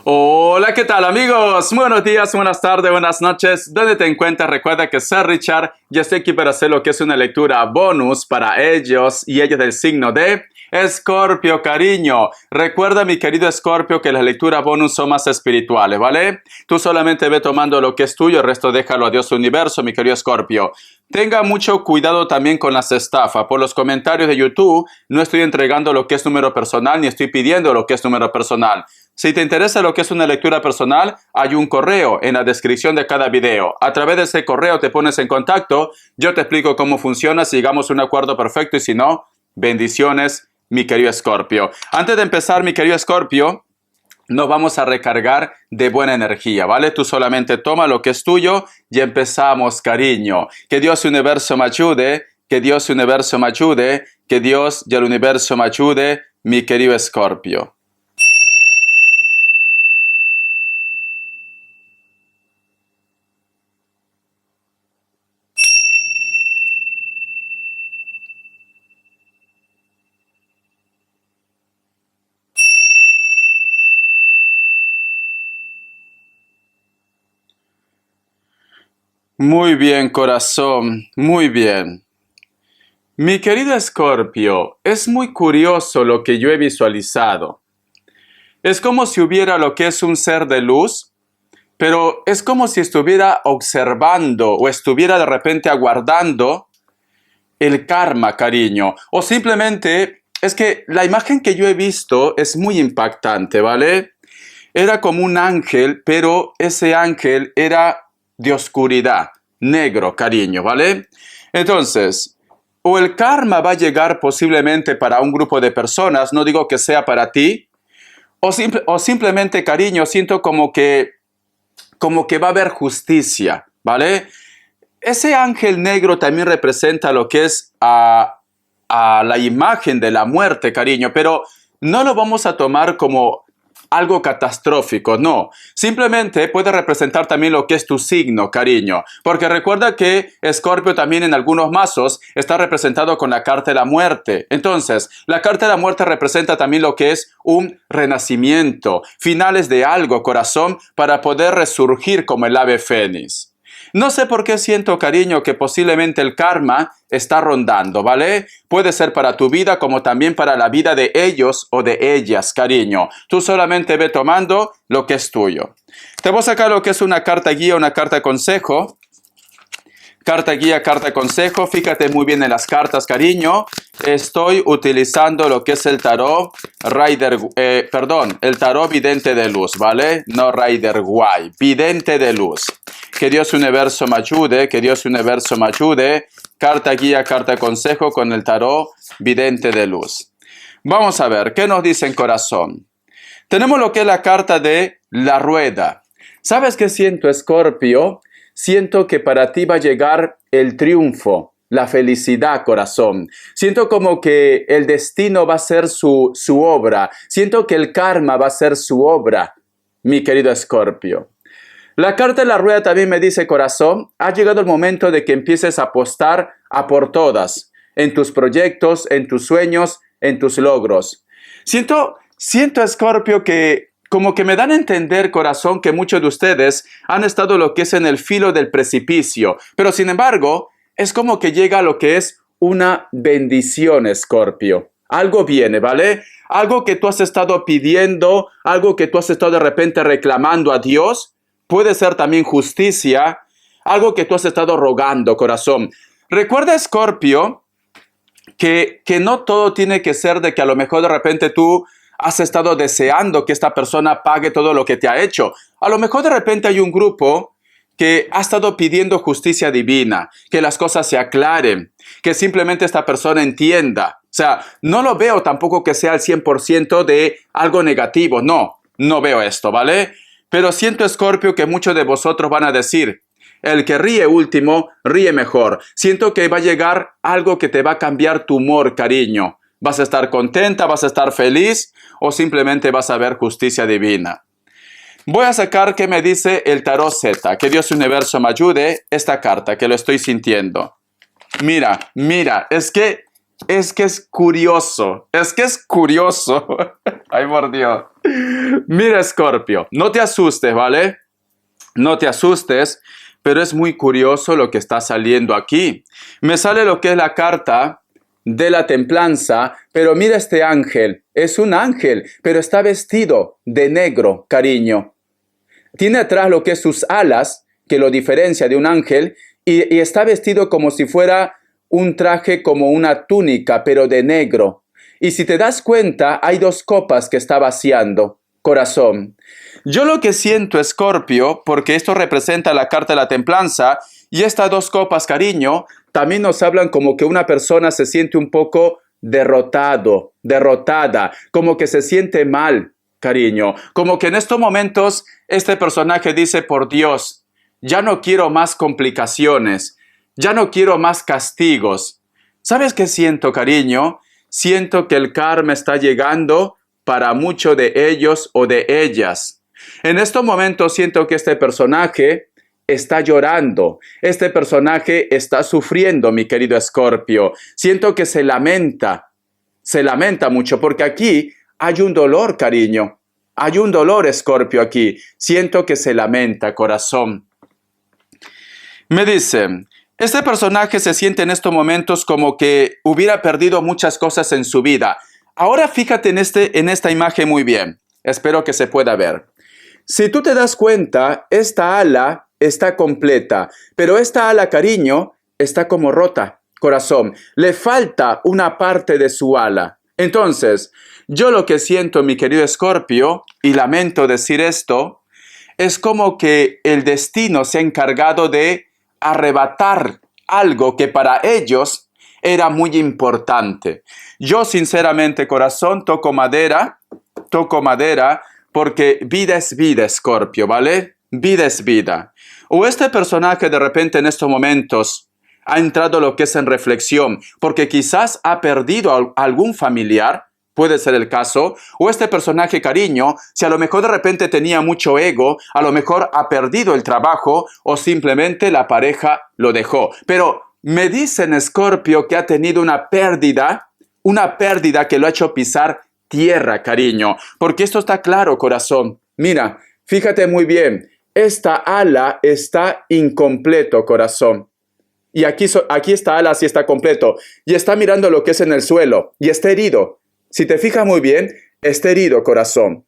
Hola, ¿qué tal amigos? Buenos días, buenas tardes, buenas noches. ¿Dónde te encuentras? Recuerda que soy Richard y estoy aquí para hacer lo que es una lectura bonus para ellos y ellos del signo de Escorpio, cariño. Recuerda, mi querido Escorpio, que las lecturas bonus son más espirituales, ¿vale? Tú solamente ve tomando lo que es tuyo, el resto déjalo a Dios universo, mi querido Escorpio. Tenga mucho cuidado también con las estafas. Por los comentarios de YouTube no estoy entregando lo que es número personal ni estoy pidiendo lo que es número personal. Si te interesa lo que es una lectura personal, hay un correo en la descripción de cada video. A través de ese correo te pones en contacto, yo te explico cómo funciona, si llegamos a un acuerdo perfecto y si no, bendiciones, mi querido Escorpio. Antes de empezar, mi querido Escorpio, nos vamos a recargar de buena energía, ¿vale? Tú solamente toma lo que es tuyo y empezamos, cariño. Que Dios universo me ayude, que Dios universo me ayude, que Dios y el universo me ayude, mi querido Escorpio. Muy bien, corazón, muy bien. Mi querido Escorpio, es muy curioso lo que yo he visualizado. Es como si hubiera lo que es un ser de luz, pero es como si estuviera observando o estuviera de repente aguardando el karma, cariño. O simplemente es que la imagen que yo he visto es muy impactante, ¿vale? Era como un ángel, pero ese ángel era de oscuridad, negro, cariño, ¿vale? Entonces, o el karma va a llegar posiblemente para un grupo de personas, no digo que sea para ti, o simplemente, cariño, siento como que va a haber justicia, ¿vale? Ese ángel negro también representa lo que es a la imagen de la muerte, cariño, pero no lo vamos a tomar como algo catastrófico, no. Simplemente puede representar también lo que es tu signo, cariño. Porque recuerda que Escorpio también en algunos mazos está representado con la carta de la muerte. Entonces, la carta de la muerte representa también lo que es un renacimiento, finales de algo, corazón, para poder resurgir como el ave fénix. No sé por qué siento, cariño, que posiblemente el karma está rondando, ¿vale? Puede ser para tu vida como también para la vida de ellos o de ellas, cariño. Tú solamente ve tomando lo que es tuyo. Te voy a sacar lo que es una carta guía, una carta consejo. Carta guía, carta consejo. Fíjate muy bien en las cartas, cariño. Estoy utilizando lo que es el tarot el tarot vidente de luz, ¿vale? No Rider Waite, vidente de luz. Que Dios universo me ayude, que Dios universo me ayude. Carta guía, carta consejo con el tarot vidente de luz. Vamos a ver, ¿qué nos dice en corazón? Tenemos lo que es la carta de la rueda. ¿Sabes qué siento, Escorpio? Siento que para ti va a llegar el triunfo, la felicidad, corazón. Siento como que el destino va a ser su obra. Siento que el karma va a ser su obra, mi querido Escorpio. La carta de la rueda también me dice, corazón, ha llegado el momento de que empieces a apostar a por todas, en tus proyectos, en tus sueños, en tus logros. Siento, Escorpio, que como que me dan a entender, corazón, que muchos de ustedes han estado lo que es en el filo del precipicio, pero sin embargo, es como que llega lo que es una bendición, Escorpio. Algo viene, ¿vale? Algo que tú has estado pidiendo, algo que tú has estado de repente reclamando a Dios. Puede ser también justicia, algo que tú has estado rogando, corazón. Recuerda, Escorpio, que no todo tiene que ser de que a lo mejor de repente tú has estado deseando que esta persona pague todo lo que te ha hecho. A lo mejor de repente hay un grupo que ha estado pidiendo justicia divina, que las cosas se aclaren, que simplemente esta persona entienda. O sea, no lo veo tampoco que sea al 100% de algo negativo. No veo esto, ¿vale? Pero siento, Escorpio, que muchos de vosotros van a decir, el que ríe último, ríe mejor. Siento que va a llegar algo que te va a cambiar tu humor, cariño. ¿Vas a estar contenta, vas a estar feliz o simplemente vas a ver justicia divina? Voy a sacar qué me dice el tarot Z. Que Dios universo me ayude esta carta, que lo estoy sintiendo. Mira, es que es curioso. Es que es curioso. Ay, por Dios. Mira, Escorpio, no te asustes, ¿vale? No te asustes, pero es muy curioso lo que está saliendo aquí. Me sale lo que es la carta de la templanza, pero mira este ángel. Es un ángel, pero está vestido de negro, cariño. Tiene atrás lo que es sus alas, que lo diferencia de un ángel, y está vestido como si fuera un traje, como una túnica, pero de negro. Y si te das cuenta, hay dos copas que está vaciando, corazón. Yo lo que siento, Escorpio, porque esto representa la carta de la templanza, y estas dos copas, cariño, también nos hablan como que una persona se siente un poco derrotado, derrotada, como que se siente mal, cariño. Como que en estos momentos este personaje dice, por Dios, ya no quiero más complicaciones, ya no quiero más castigos. ¿Sabes qué siento, cariño? Siento que el karma está llegando para muchos de ellos o de ellas. En estos momentos siento que este personaje está llorando. Este personaje está sufriendo, mi querido Escorpio. Siento que se lamenta mucho, porque aquí hay un dolor, cariño. Hay un dolor, Escorpio, aquí. Siento que se lamenta, corazón. Me dice, este personaje se siente en estos momentos como que hubiera perdido muchas cosas en su vida. Ahora fíjate en esta imagen muy bien. Espero que se pueda ver. Si tú te das cuenta, esta ala está completa, pero esta ala, cariño, está como rota, corazón. Le falta una parte de su ala. Entonces, yo lo que siento, mi querido Escorpio, y lamento decir esto, es como que el destino se ha encargado de arrebatar algo que para ellos era muy importante. Yo sinceramente, corazón, toco madera, porque vida es vida, Escorpio, ¿vale? Vida es vida. O este personaje de repente en estos momentos ha entrado lo que es en reflexión, porque quizás ha perdido a algún familiar, puede ser el caso, o este personaje, cariño, si a lo mejor de repente tenía mucho ego, a lo mejor ha perdido el trabajo o simplemente la pareja lo dejó. Pero me dicen, Escorpio, que ha tenido una pérdida que lo ha hecho pisar tierra, cariño, porque esto está claro, corazón. Mira, fíjate muy bien, esta ala está incompleto, corazón. Y aquí esta ala sí está completo, y está mirando lo que es en el suelo, y está herido. Si te fijas muy bien, está herido, corazón.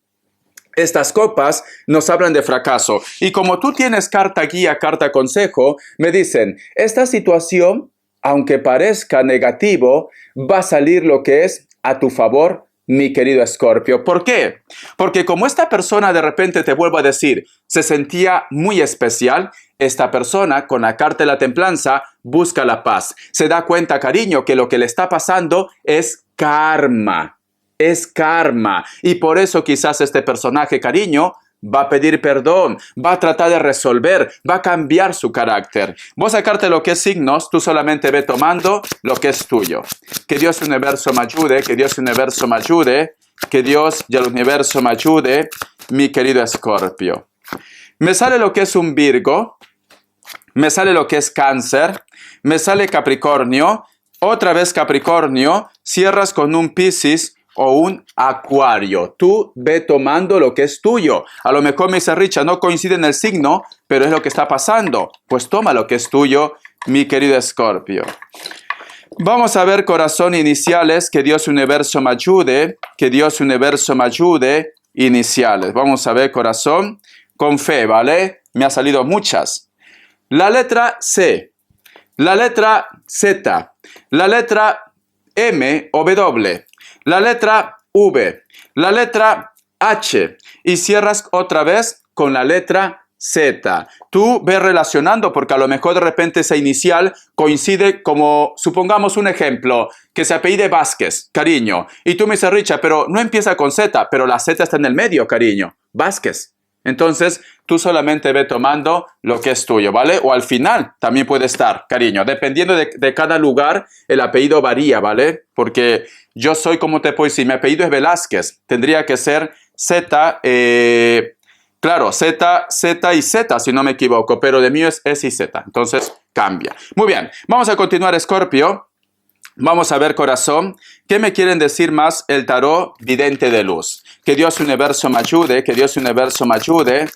Estas copas nos hablan de fracaso. Y como tú tienes carta guía, carta consejo, me dicen, esta situación, aunque parezca negativo, va a salir lo que es a tu favor, mi querido Escorpio. ¿Por qué? Porque como esta persona de repente, te vuelvo a decir, se sentía muy especial, esta persona con la carta de la templanza busca la paz. Se da cuenta, cariño, que lo que le está pasando es karma. Es karma. Y por eso quizás este personaje, cariño, va a pedir perdón, va a tratar de resolver, va a cambiar su carácter. Voy a sacarte lo que es signos, tú solamente ve tomando lo que es tuyo. Que Dios universo me ayude, que Dios universo me ayude, que Dios y el universo me ayude, mi querido Escorpio. Me sale lo que es un Virgo, me sale lo que es Cáncer, me sale Capricornio, otra vez Capricornio, cierras con un Piscis o un Acuario. Tú ve tomando lo que es tuyo. A lo mejor me dice Richard, no coincide en el signo, pero es lo que está pasando. Pues toma lo que es tuyo, mi querido Escorpio. Vamos a ver, corazón, iniciales. Que Dios universo me ayude. Que Dios universo me ayude. Iniciales. Vamos a ver, corazón. Con fe, ¿vale? Me ha salido muchas. La letra C. La letra Z. La letra M o W. La letra V, la letra H y cierras otra vez con la letra Z. Tú ves relacionando porque a lo mejor de repente esa inicial coincide como, supongamos un ejemplo, que se apellide Vázquez, cariño. Y tú me dices, Richard, pero no empieza con Z, pero la Z está en el medio, cariño. Vázquez. Entonces, tú solamente ve tomando lo que es tuyo, ¿vale? O al final también puede estar, cariño. Dependiendo de cada lugar, el apellido varía, ¿vale? Porque yo soy, como te puedo decir, mi apellido es Velázquez. Tendría que ser Z, claro, Z y Z, si no me equivoco. Pero de mí es S y Z. Entonces, cambia. Muy bien. Vamos a continuar, Escorpio. Vamos a ver, corazón, ¿qué me quieren decir más el tarot vidente de luz? Que Dios universo me ayude, que Dios universo me ayude,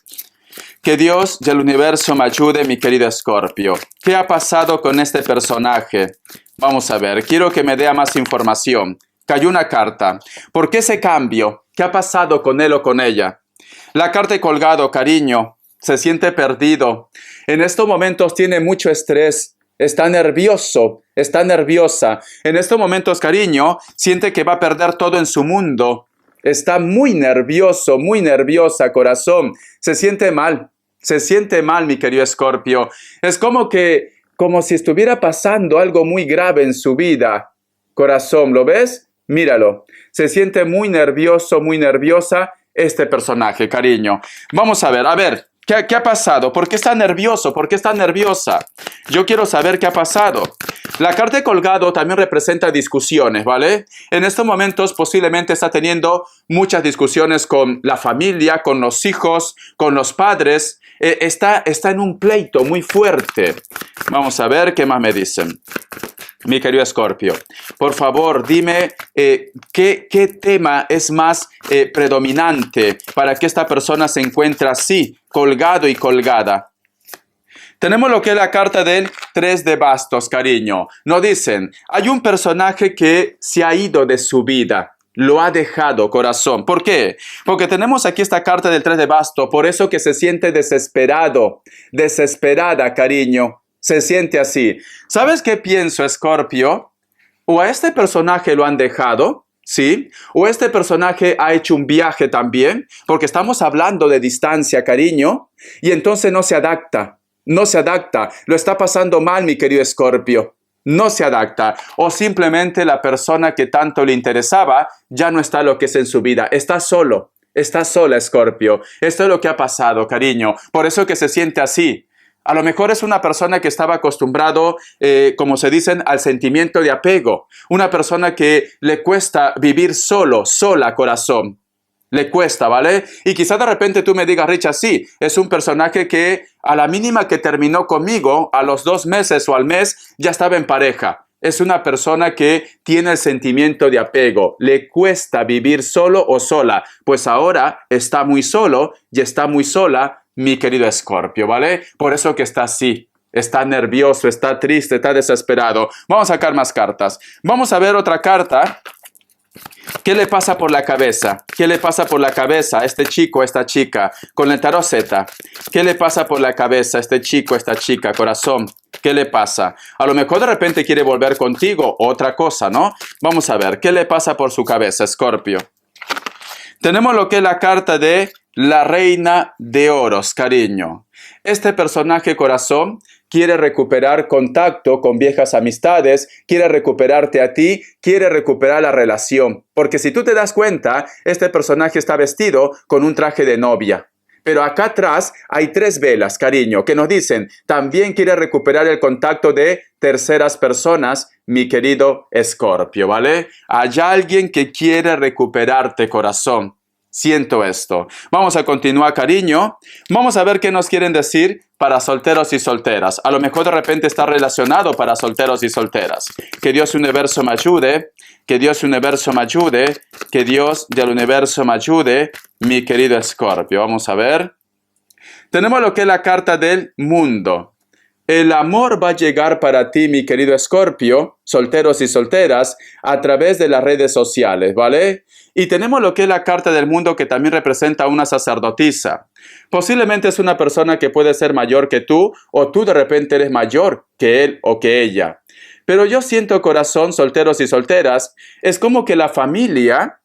que Dios del universo me ayude, mi querido Escorpio. ¿Qué ha pasado con este personaje? Vamos a ver, quiero que me dé más información. Cayó una carta. ¿Por qué ese cambio? ¿Qué ha pasado con él o con ella? La carta colgado, cariño, se siente perdido. En estos momentos tiene mucho estrés. Está nervioso, está nerviosa. En estos momentos, cariño, siente que va a perder todo en su mundo. Está muy nervioso, muy nerviosa, corazón. Se siente mal, mi querido Escorpio. Es como si estuviera pasando algo muy grave en su vida. Corazón, ¿lo ves? Míralo. Se siente muy nervioso, muy nerviosa este personaje, cariño. Vamos a ver. ¿Qué ha pasado? ¿Por qué está nervioso? ¿Por qué está nerviosa? Yo quiero saber qué ha pasado. La carta de colgado también representa discusiones, ¿vale? En estos momentos posiblemente está teniendo muchas discusiones con la familia, con los hijos, con los padres. Está en un pleito muy fuerte. Vamos a ver qué más me dicen. Mi querido Escorpio, por favor, dime qué tema es más predominante para que esta persona se encuentre así, colgado y colgada. Tenemos lo que es la carta del 3 de bastos, cariño. Nos dicen, hay un personaje que se ha ido de su vida. Lo ha dejado, corazón. ¿Por qué? Porque tenemos aquí esta carta del 3 de bastos, por eso que se siente desesperado, desesperada, cariño. Se siente así. ¿Sabes qué pienso, Escorpio? O a este personaje lo han dejado, ¿sí? O este personaje ha hecho un viaje también, porque estamos hablando de distancia, cariño, y entonces no se adapta. No se adapta. Lo está pasando mal, mi querido Escorpio. No se adapta. O simplemente la persona que tanto le interesaba ya no está lo que es en su vida. Está solo. Está sola, Escorpio. Esto es lo que ha pasado, cariño. Por eso que se siente así. A lo mejor es una persona que estaba acostumbrado, como se dicen, al sentimiento de apego. Una persona que le cuesta vivir sola, corazón. Le cuesta, ¿vale? Y quizá de repente tú me digas, Richard, sí, es un personaje que a la mínima que terminó conmigo, a los 2 meses o al mes, ya estaba en pareja. Es una persona que tiene el sentimiento de apego. Le cuesta vivir solo o sola. Pues ahora está muy solo y está muy sola, mi querido Escorpio, ¿vale? Por eso que está así, está nervioso, está triste, está desesperado. Vamos a sacar más cartas. Vamos a ver otra carta. ¿Qué le pasa por la cabeza? ¿Qué le pasa por la cabeza a este chico, a esta chica? Con el tarot Z. ¿Qué le pasa por la cabeza a este chico, a esta chica? Corazón, ¿qué le pasa? A lo mejor de repente quiere volver contigo, otra cosa, ¿no? Vamos a ver, ¿qué le pasa por su cabeza, Escorpio? Tenemos lo que es la carta de la reina de oros, cariño. Este personaje, corazón, quiere recuperar contacto con viejas amistades, quiere recuperarte a ti, quiere recuperar la relación. Porque si tú te das cuenta, este personaje está vestido con un traje de novia. Pero acá atrás hay 3 velas, cariño, que nos dicen, también quiere recuperar el contacto de terceras personas, mi querido Escorpio, ¿vale? Hay alguien que quiere recuperarte, corazón. Siento esto. Vamos a continuar, cariño. Vamos a ver qué nos quieren decir para solteros y solteras. A lo mejor de repente está relacionado para solteros y solteras. Que Dios universo me ayude. Que Dios universo me ayude. Que Dios del universo me ayude, mi querido Escorpio. Vamos a ver. Tenemos lo que es la carta del mundo. El amor va a llegar para ti, mi querido Escorpio, solteros y solteras, a través de las redes sociales, ¿vale? Y tenemos lo que es la carta del mundo, que también representa a una sacerdotisa. Posiblemente es una persona que puede ser mayor que tú, o tú de repente eres mayor que él o que ella. Pero yo siento, corazón, solteros y solteras, es como que la familia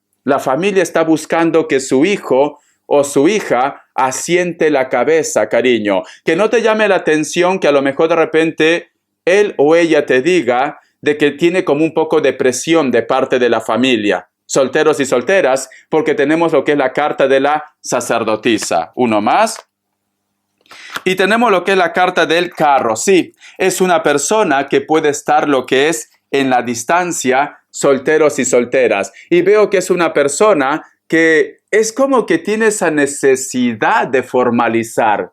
está buscando que su hijo o su hija asiente la cabeza, cariño. Que no te llame la atención que a lo mejor de repente él o ella te diga de que tiene como un poco de presión de parte de la familia. Solteros y solteras, porque tenemos lo que es la carta de la sacerdotisa. Uno más. Y tenemos lo que es la carta del carro. Sí, es una persona que puede estar lo que es en la distancia, solteros y solteras. Y veo que es una persona que es como que tiene esa necesidad de formalizar.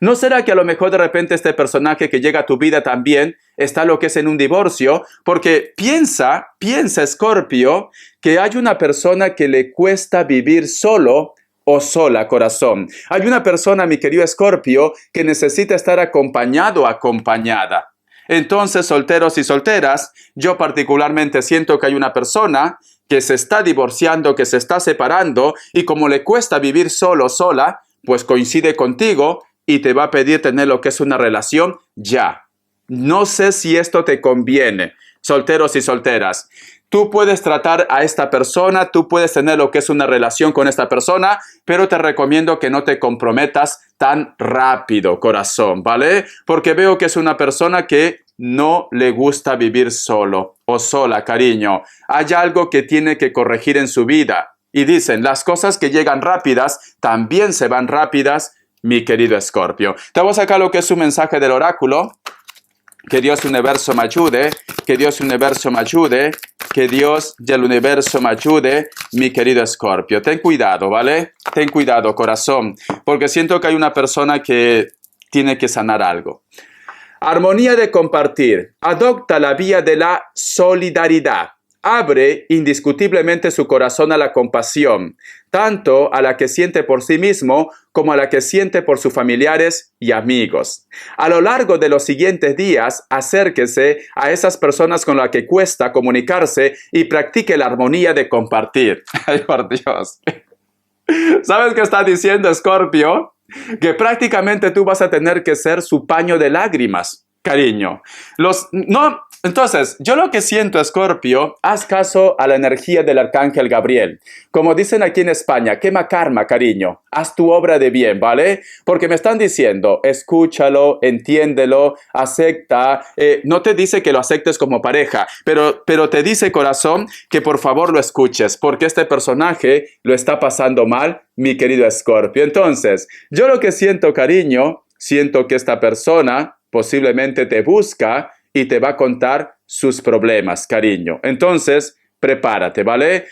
¿No será que a lo mejor de repente este personaje que llega a tu vida también está lo que es en un divorcio? Porque piensa, Escorpio, que hay una persona que le cuesta vivir solo o sola, corazón. Hay una persona, mi querido Escorpio, que necesita estar acompañado o acompañada. Entonces, solteros y solteras, yo particularmente siento que hay una persona que se está divorciando, que se está separando, y como le cuesta vivir solo o sola, pues coincide contigo y te va a pedir tener lo que es una relación ya. No sé si esto te conviene, solteros y solteras. Tú puedes tratar a esta persona, tú puedes tener lo que es una relación con esta persona, pero te recomiendo que no te comprometas tan rápido, corazón, ¿vale? Porque veo que es una persona que no le gusta vivir solo o sola, cariño. Hay algo que tiene que corregir en su vida. Y dicen, las cosas que llegan rápidas también se van rápidas, mi querido Escorpio. Te voy a sacar lo que es un mensaje del oráculo. Que Dios universo me ayude, que Dios universo me ayude, que Dios del universo me ayude, mi querido Escorpio. Ten cuidado, ¿vale? Ten cuidado, corazón, porque siento que hay una persona que tiene que sanar algo. Armonía de compartir. Adopta la vía de la solidaridad. Abre indiscutiblemente su corazón a la compasión, tanto a la que siente por sí mismo como a la que siente por sus familiares y amigos. A lo largo de los siguientes días, acérquese a esas personas con las que cuesta comunicarse y practique la armonía de compartir. Ay, por Dios. ¿Sabes qué está diciendo Escorpio? Que prácticamente tú vas a tener que ser su paño de lágrimas, cariño. Entonces, yo lo que siento, Escorpio, haz caso a la energía del arcángel Gabriel. Como dicen aquí en España, quema karma, cariño. Haz tu obra de bien, ¿vale? Porque me están diciendo, escúchalo, entiéndelo, acepta. No te dice que lo aceptes como pareja, pero te dice, corazón, que por favor lo escuches, porque este personaje lo está pasando mal, mi querido Escorpio. Entonces, yo lo que siento, cariño, siento que esta persona posiblemente te busca y te va a contar sus problemas, cariño. Entonces, prepárate, ¿vale?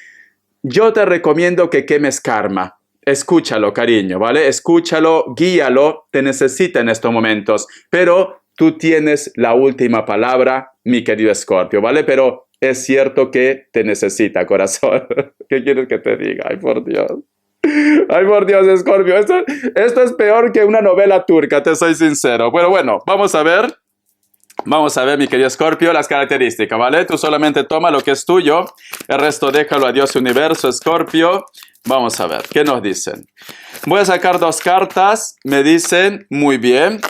Yo te recomiendo que quemes karma. Escúchalo, cariño, ¿vale? Escúchalo, guíalo, te necesita en estos momentos. Pero tú tienes la última palabra, mi querido Escorpio, ¿vale? Pero es cierto que te necesita, corazón. ¿Qué quieres que te diga? Ay, por Dios. Ay, por Dios, Escorpio. Esto es peor que una novela turca, te soy sincero. Bueno, vamos a ver. Vamos a ver, mi querido Escorpio, las características, ¿vale? Tú solamente toma lo que es tuyo, el resto déjalo a Dios universo, Escorpio. Vamos a ver, ¿qué nos dicen? Voy a sacar dos cartas, me dicen, muy bien.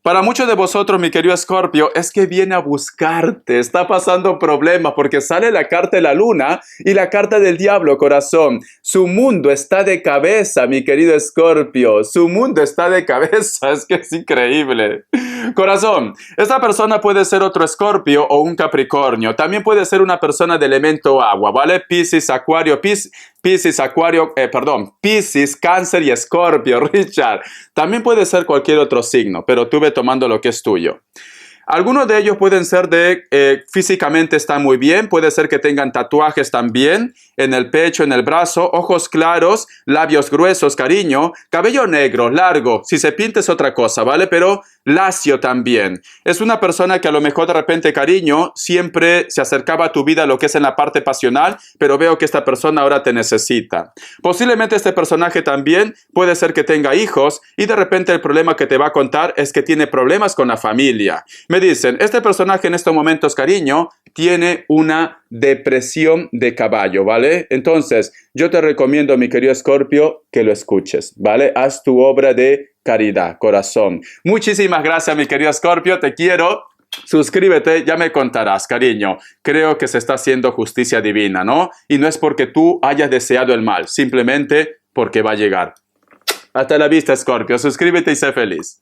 Para muchos de vosotros, mi querido Escorpio, es que viene a buscarte, está pasando problemas porque sale la carta de la luna y la carta del diablo, corazón. Su mundo está de cabeza, mi querido Escorpio, su mundo está de cabeza, es que es increíble. Corazón, esta persona puede ser otro Escorpio o un Capricornio, también puede ser una persona de elemento agua, ¿vale? Piscis, Cáncer y Escorpio, Richard. También puede ser cualquier otro signo, pero tú ve tomando lo que es tuyo. Algunos de ellos pueden ser físicamente están muy bien, puede ser que tengan tatuajes también, en el pecho, en el brazo, ojos claros, labios gruesos, cariño, cabello negro, largo, si se pinta es otra cosa, ¿vale? Pero lacio también. Es una persona que a lo mejor de repente, cariño, siempre se acercaba a tu vida lo que es en la parte pasional, pero veo que esta persona ahora te necesita. Posiblemente este personaje también puede ser que tenga hijos y de repente el problema que te va a contar es que tiene problemas con la familia. Me dicen, este personaje en estos momentos, cariño, tiene una depresión de caballo, ¿vale? Entonces, yo te recomiendo, mi querido Escorpio, que lo escuches, ¿vale? Haz tu obra de caridad, corazón. Muchísimas gracias, mi querido Escorpio, te quiero. Suscríbete, ya me contarás, cariño. Creo que se está haciendo justicia divina, ¿no? Y no es porque tú hayas deseado el mal, simplemente porque va a llegar. Hasta la vista, Escorpio. Suscríbete y sé feliz.